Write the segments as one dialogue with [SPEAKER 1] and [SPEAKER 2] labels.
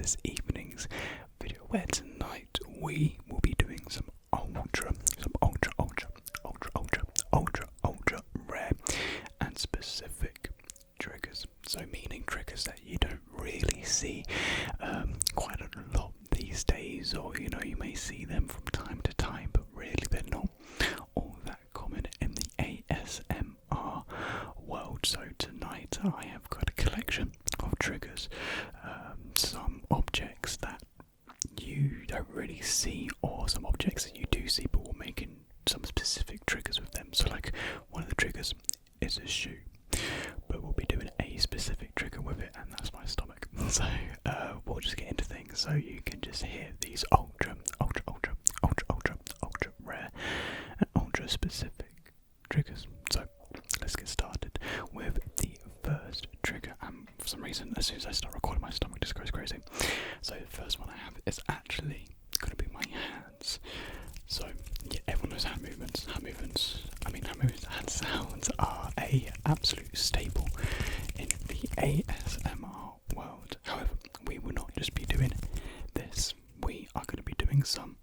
[SPEAKER 1] this evening's video, where tonight we will be doing some ultra rare and specific triggers. So meaning triggers that you don't really see quite a lot these days, or you may see them from time to time, but really they're not all that common in the ASMR world. So tonight I have got a collection of triggers, some objects that you don't really see, or some objects that you do see, but we're making some specific triggers with them. So like one of the triggers is a shoe, but we'll be doing a specific trigger with it, and that's my stomach. So we'll just get into things so you can just hear these ultra rare and ultra specific triggers. So let's get started with the first trigger. And for some reason, as soon as I start recording, my stomach just goes crazy. So the first one I have is actually going to be my hands. So yeah, everyone knows hand movements. Hand sounds are a absolute staple in the ASMR world. However, we will not just be doing this. We are going to be doing some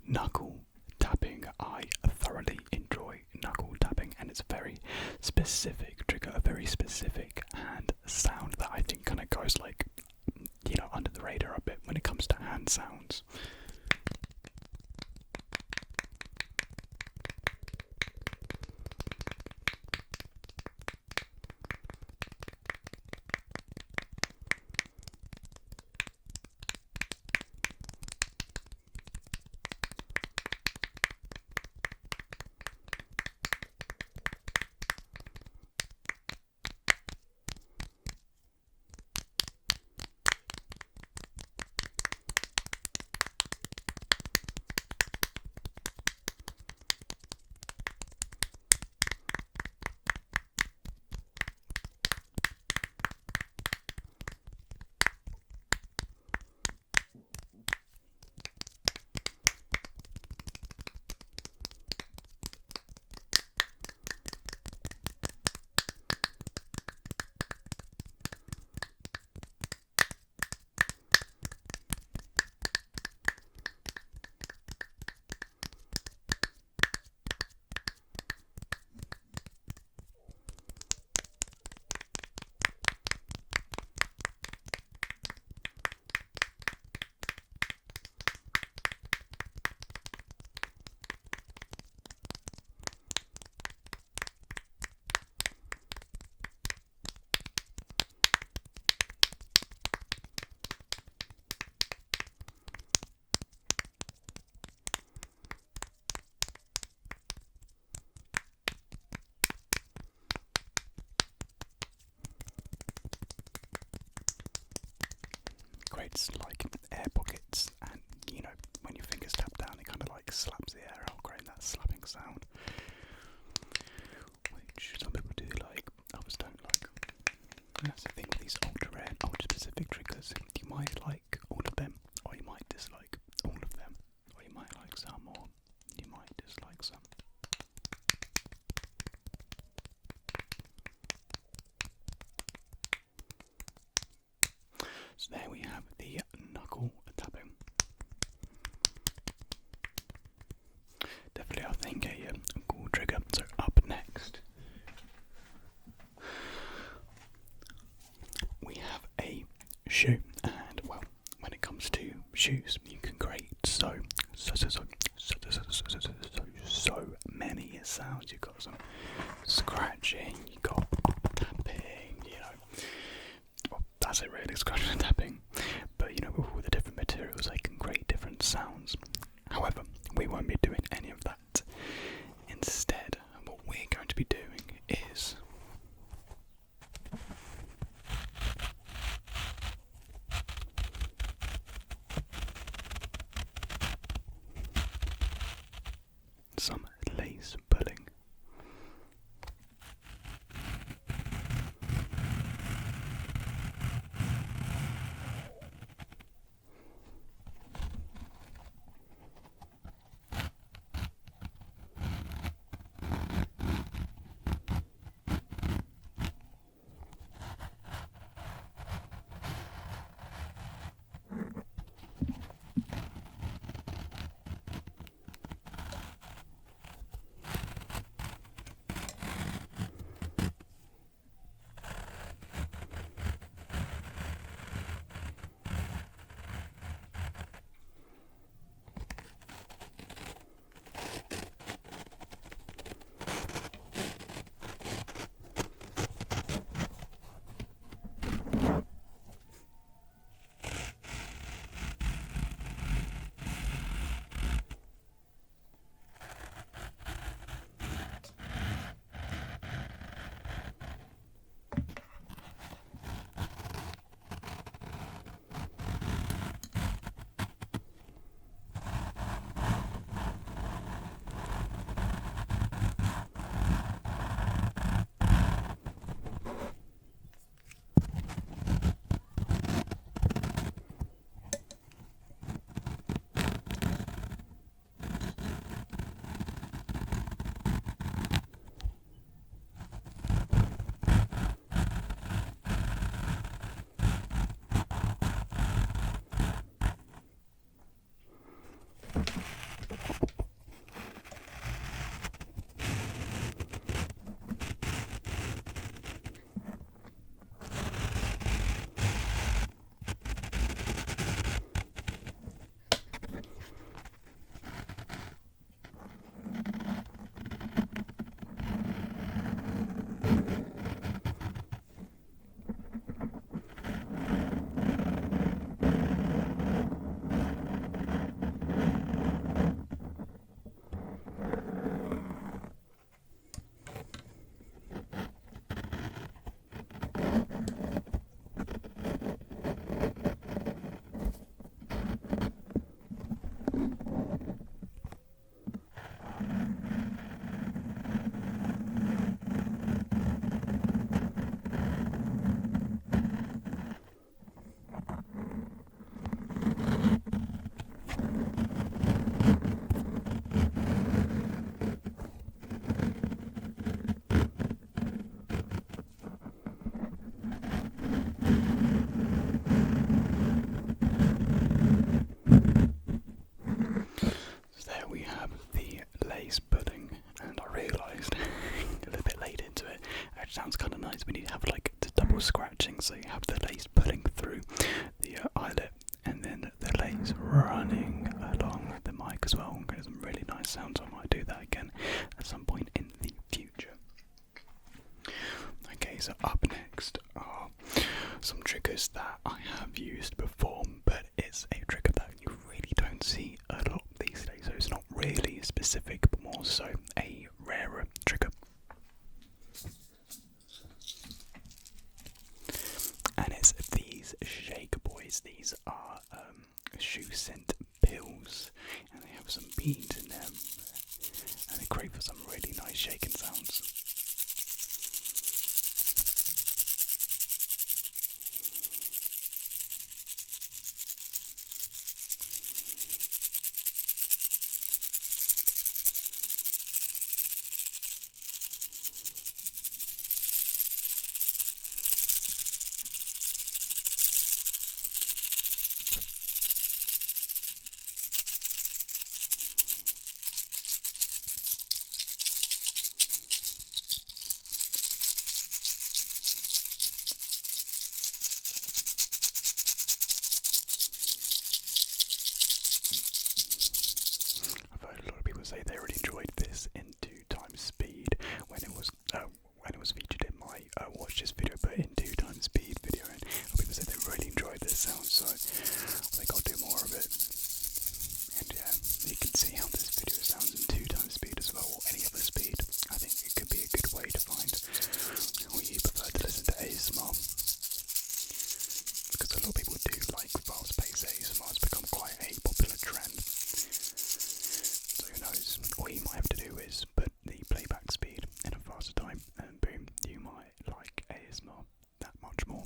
[SPEAKER 1] knuckle tapping. I thoroughly enjoy knuckle tapping, and it's a very specific trigger, a very specific hand sound that I think kind of goes like, under the radar a bit when it comes to hand sounds. Creates like air pockets, and when your fingers tap down, it kind of like slaps the air out, creating that slapping sound, which some people do like, others don't like. And that's the thing with these ultra rare and ultra specific triggers. You might like all of them, or you might dislike all of them, or you might like some, or you might dislike some. So there we have the knuckle tapping. Definitely, I think a cool trigger. So up next, we have a shoe. And well, when it comes to shoes, you can create so many sounds. You've got some scratching, you've got tapping, that's it really, scratching and tapping. But with all the different materials, they can create different sounds. However, we won't be doing any of that. Instead, what we're going to be doing is some lace pulling. sounds kind of nice when you have like the double scratching, so you have the lace pulling through the eyelet and then the lace running along the mic as well. Getting some really nice sounds. I might do that again at some point in the future. Okay, so up next are some triggers that I have used before, but it's a trigger that you really don't see a lot these days, so it's not really specific, but more so a rarer trigger. And it's these Shake Boys. These are shoe scent pills, and they have some beads in them, and they create for some really nice shaking sounds. Say they really enjoyed this in 2 times speed when it was featured in my watch this video, but in 2 times speed video, and people said they really enjoyed this sound, so I think I'll do more of it. And yeah, you can see how this video sounds in 2 times speed as well, or any other speed. I think it could be a good way to find how you prefer to listen to ASMR, because a lot of people do like fast-paced ASMR. It's become quite a popular trend. All you might have to do is put the playback speed in a faster time, and boom, you might like ASMR that much more.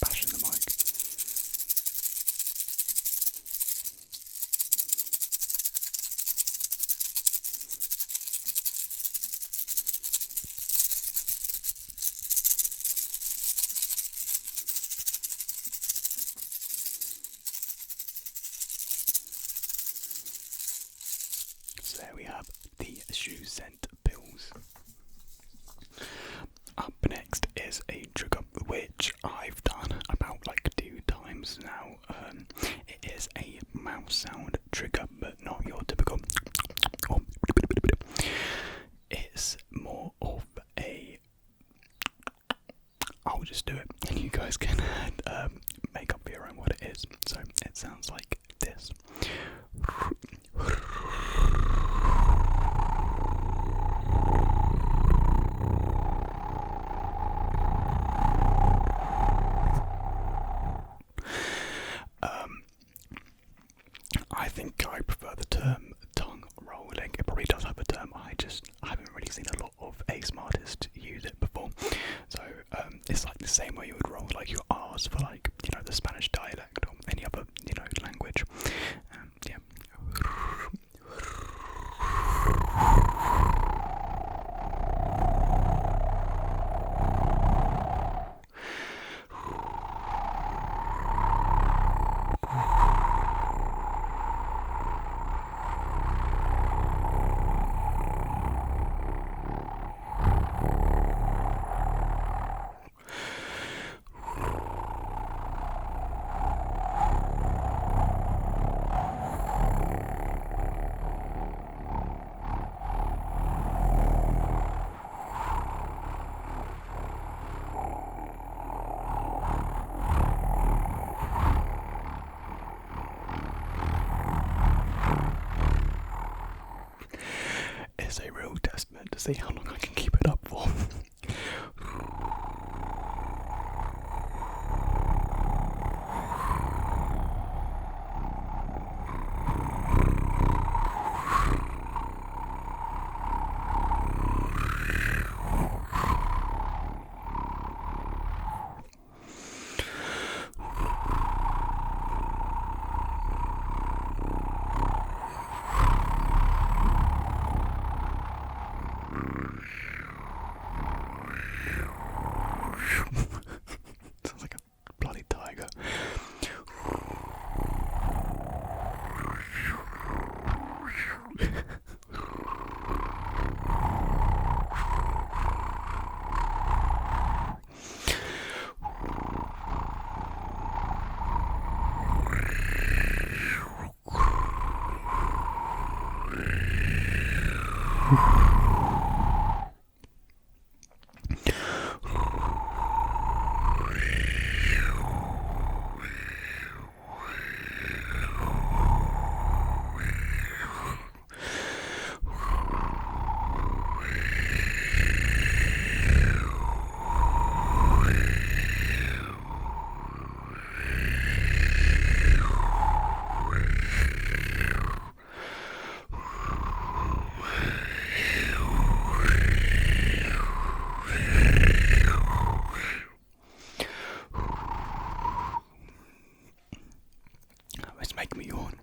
[SPEAKER 1] Bashing the mic. So there we have the shoe scent pills. Up next is a trigger which I've done about like 2 times now. It is a mouse sound trigger, but not your typical. It's more of a. I'll just do it, and you guys can make up your own what it is. So it sounds like this. I think I prefer the term tongue rolling. It probably does have a term. I haven't really seen a lot of ASMR artists use it before. So it's like the same way you would roll like your R's for like, you know, the Spanish dialect or any other, you know, language. Yeah. see how long I can keep it up for. Sounds like a bloody tiger. It's making me yawn.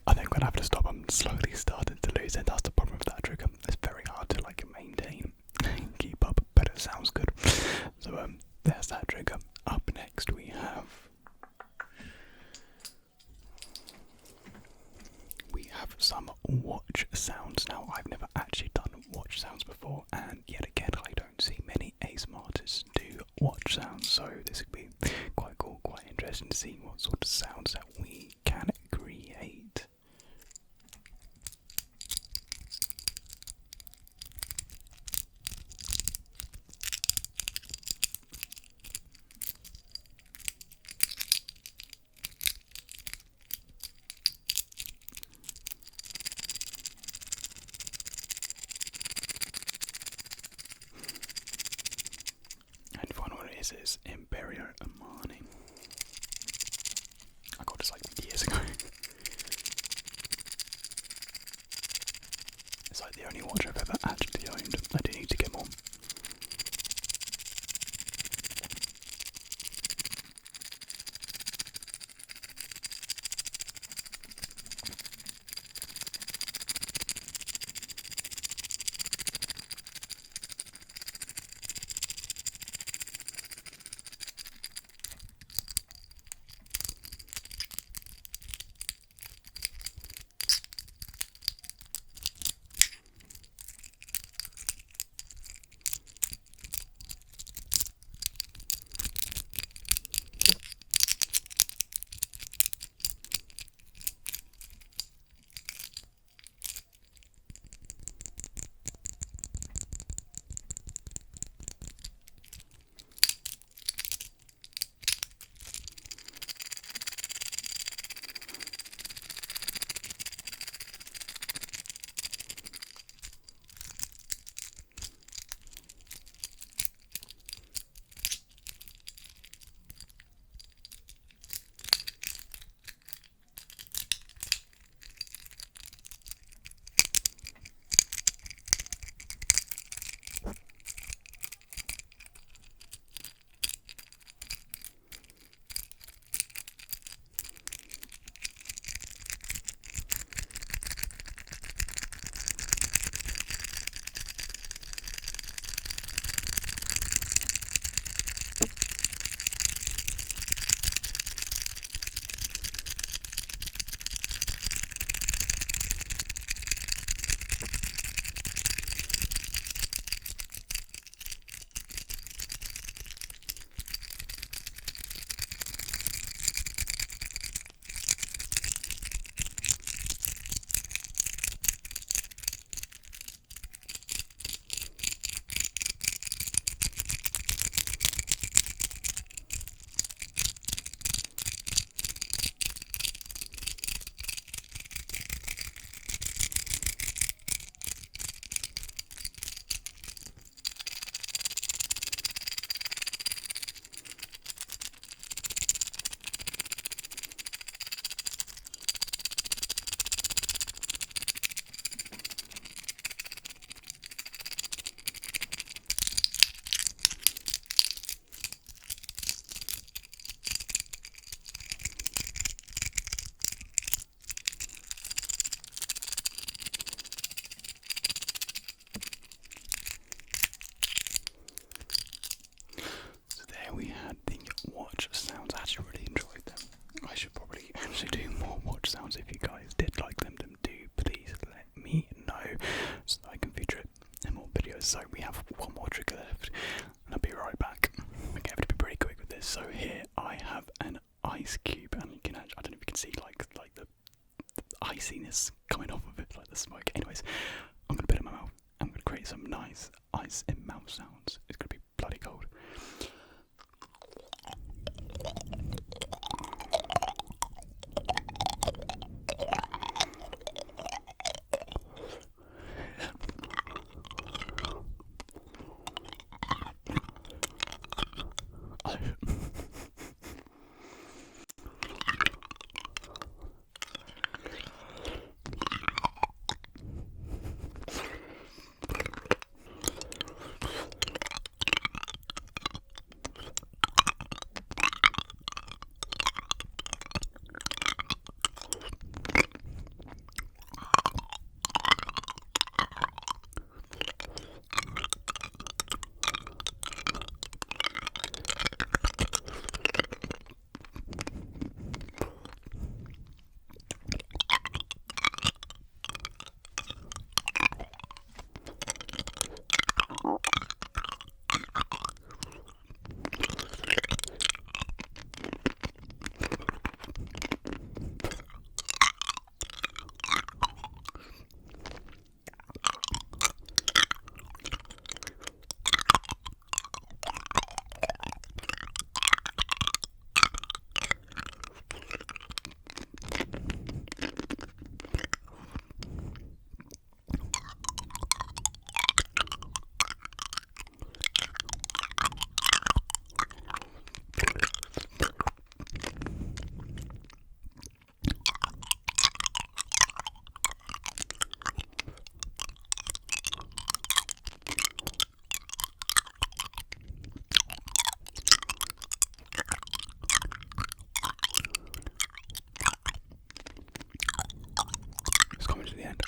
[SPEAKER 1] I think I'm gonna have to stop. I'm slowly starting to lose it. That's the problem with that trigger. It's very hard to maintain and keep up, but it sounds good. So there's that trigger. Up next we have some watch sounds. Now I've never actually done watch sounds before, and yet again I don't see many ASMR artists do watch sounds, so this could be quite cool, quite interesting to see what sort of sounds that we can create. And the final one is Imperio Armani. I got this years ago. It's the only watch I've ever actually owned. I do need to get more. sounds. If you guys did like them, then do please let me know so that I can feature it in more videos. So we have one more trigger left, and I'll be right back. Okay, I have to be pretty quick with this. So here I have an ice cube, and you can I don't know if you can see like the iciness coming off of it, like the smoke. Anyways, I'm gonna put it in my mouth. I'm gonna create some nice ice in mouth sounds. It's gonna be bloody cold. It's coming to the end.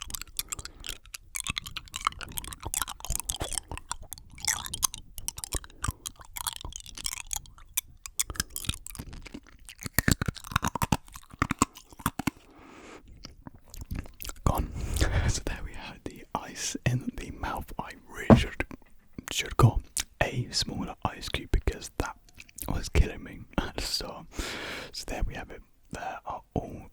[SPEAKER 1] Gone. So there we have the ice in the mouth. I really should got a smaller ice cube because that was killing me at the start. So there we have it. There are all